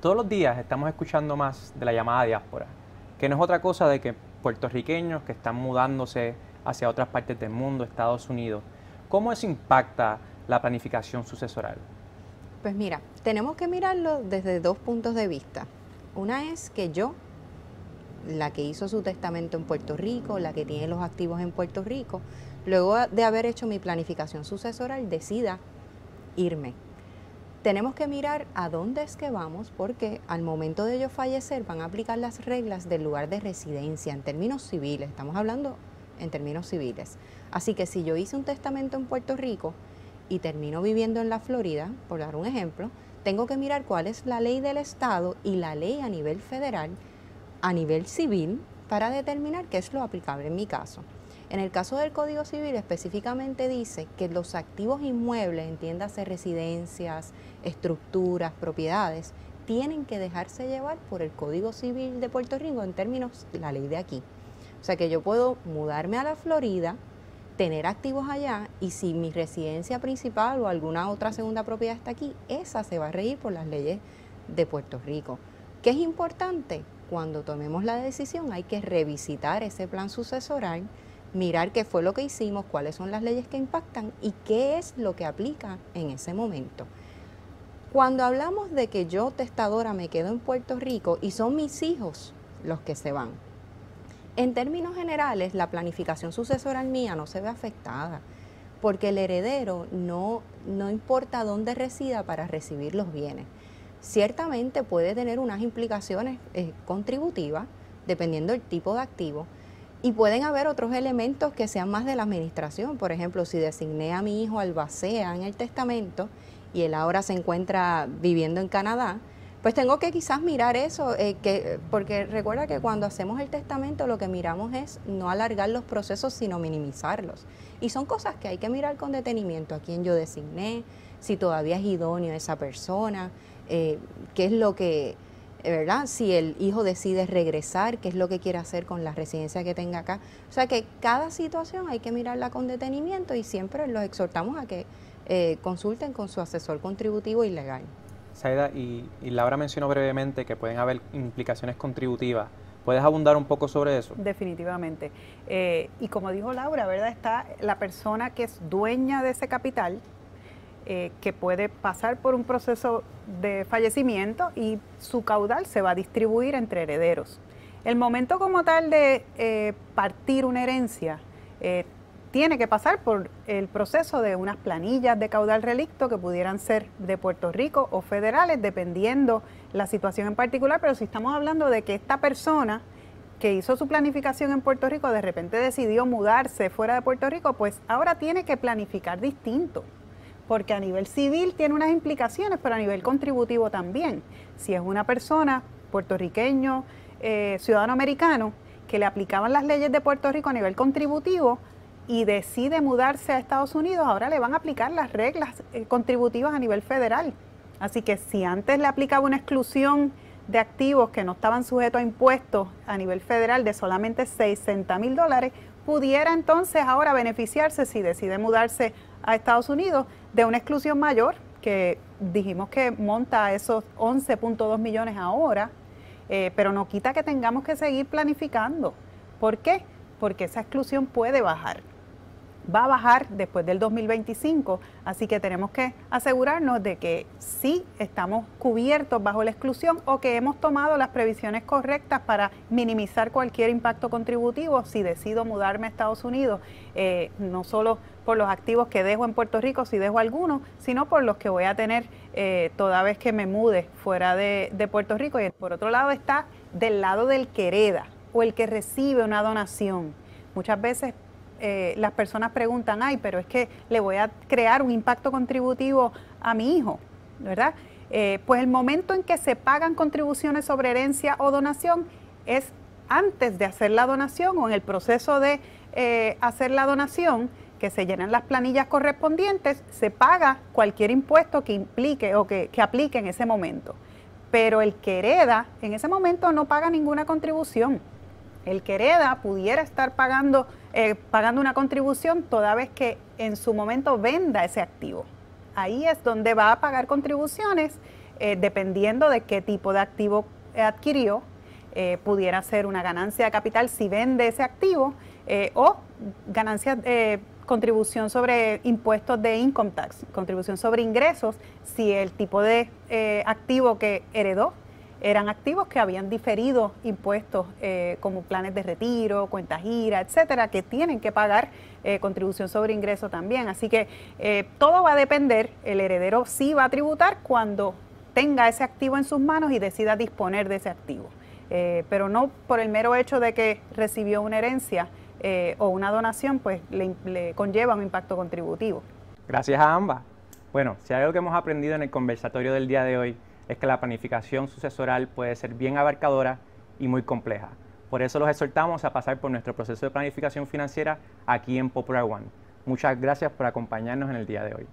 Todos los días estamos escuchando más de la llamada diáspora, que no es otra cosa de que puertorriqueños que están mudándose hacia otras partes del mundo, Estados Unidos. ¿Cómo eso impacta la planificación sucesoral? Pues mira, tenemos que mirarlo desde dos puntos de vista. Una es que yo, la que hizo su testamento en Puerto Rico, la que tiene los activos en Puerto Rico, luego de haber hecho mi planificación sucesoral, decida irme. Tenemos que mirar a dónde es que vamos, porque al momento de yo fallecer van a aplicar las reglas del lugar de residencia en términos civiles. Estamos hablando en términos civiles. Así que si yo hice un testamento en Puerto Rico y termino viviendo en la Florida, por dar un ejemplo, tengo que mirar cuál es la ley del estado y la ley a nivel federal, a nivel civil, para determinar qué es lo aplicable en mi caso. En el caso del Código Civil específicamente dice que los activos inmuebles, entiéndase residencias, estructuras, propiedades, tienen que dejarse llevar por el Código Civil de Puerto Rico en términos de la ley de aquí. O sea que yo puedo mudarme a la Florida, tener activos allá, y si mi residencia principal o alguna otra segunda propiedad está aquí, esa se va a regir por las leyes de Puerto Rico. ¿Qué es importante? Cuando tomemos la decisión hay que revisitar ese plan sucesoral, mirar qué fue lo que hicimos, cuáles son las leyes que impactan y qué es lo que aplica en ese momento. Cuando hablamos de que yo, testadora, me quedo en Puerto Rico y son mis hijos los que se van, en términos generales, la planificación sucesoral mía no se ve afectada, porque el heredero no importa dónde resida para recibir los bienes. Ciertamente puede tener unas implicaciones contributivas, dependiendo del tipo de activo, y pueden haber otros elementos que sean más de la administración. Por ejemplo, si designé a mi hijo albacea en el testamento y él ahora se encuentra viviendo en Canadá, pues tengo que quizás mirar eso, porque recuerda que cuando hacemos el testamento lo que miramos es no alargar los procesos, sino minimizarlos. Y son cosas que hay que mirar con detenimiento: a quién yo designé, si todavía es idóneo esa persona, qué es lo que, ¿verdad? Si el hijo decide regresar, qué es lo que quiere hacer con la residencia que tenga acá. O sea que cada situación hay que mirarla con detenimiento y siempre los exhortamos a que consulten con su asesor contributivo y legal. Zaida, y Laura mencionó brevemente que pueden haber implicaciones contributivas. ¿Puedes abundar un poco sobre eso? Definitivamente. Y como dijo Laura, ¿verdad? Está la persona que es dueña de ese capital, que puede pasar por un proceso de fallecimiento y su caudal se va a distribuir entre herederos. El momento como tal de partir una herencia tiene que pasar por el proceso de unas planillas de caudal relicto que pudieran ser de Puerto Rico o federales, dependiendo la situación en particular, pero si estamos hablando de que esta persona que hizo su planificación en Puerto Rico de repente decidió mudarse fuera de Puerto Rico, pues ahora tiene que planificar distinto, porque a nivel civil tiene unas implicaciones, pero a nivel contributivo también. Si es una persona puertorriqueño, ciudadano americano, que le aplicaban las leyes de Puerto Rico a nivel contributivo y decide mudarse a Estados Unidos, ahora le van a aplicar las reglas contributivas a nivel federal. Así que si antes le aplicaba una exclusión de activos que no estaban sujetos a impuestos a nivel federal de solamente $60,000, pudiera entonces ahora beneficiarse, si decide mudarse a Estados Unidos, de una exclusión mayor, que dijimos que monta esos 11.2 millones ahora, pero no quita que tengamos que seguir planificando. ¿Por qué? Porque esa exclusión puede bajar. Va a bajar después del 2025, así que tenemos que asegurarnos de que sí estamos cubiertos bajo la exclusión o que hemos tomado las previsiones correctas para minimizar cualquier impacto contributivo si decido mudarme a Estados Unidos, no solo por los activos que dejo en Puerto Rico, si dejo algunos, sino por los que voy a tener toda vez que me mude fuera de Puerto Rico. Y por otro lado está del lado del que hereda o el que recibe una donación. Muchas veces las personas preguntan, ay, pero es que le voy a crear un impacto contributivo a mi hijo, ¿verdad? Pues el momento en que se pagan contribuciones sobre herencia o donación es antes de hacer la donación o en el proceso de hacer la donación, que se llenan las planillas correspondientes, se paga cualquier impuesto que implique o que aplique en ese momento. Pero el que hereda en ese momento no paga ninguna contribución. El que hereda pudiera estar pagando una contribución toda vez que en su momento venda ese activo. Ahí es donde va a pagar contribuciones dependiendo de qué tipo de activo adquirió, pudiera ser una ganancia de capital si vende ese activo o ganancia, contribución sobre impuestos de income tax, contribución sobre ingresos si el tipo de activo que heredó eran activos que habían diferido impuestos como planes de retiro, cuentas gira, etcétera, que tienen que pagar contribución sobre ingreso también. Así que todo va a depender, el heredero sí va a tributar cuando tenga ese activo en sus manos y decida disponer de ese activo. Pero no por el mero hecho de que recibió una herencia o una donación, pues le conlleva un impacto contributivo. Gracias a ambas. Bueno, si hay algo que hemos aprendido en el conversatorio del día de hoy, es que la planificación sucesoral puede ser bien abarcadora y muy compleja. Por eso los exhortamos a pasar por nuestro proceso de planificación financiera aquí en Popular One. Muchas gracias por acompañarnos en el día de hoy.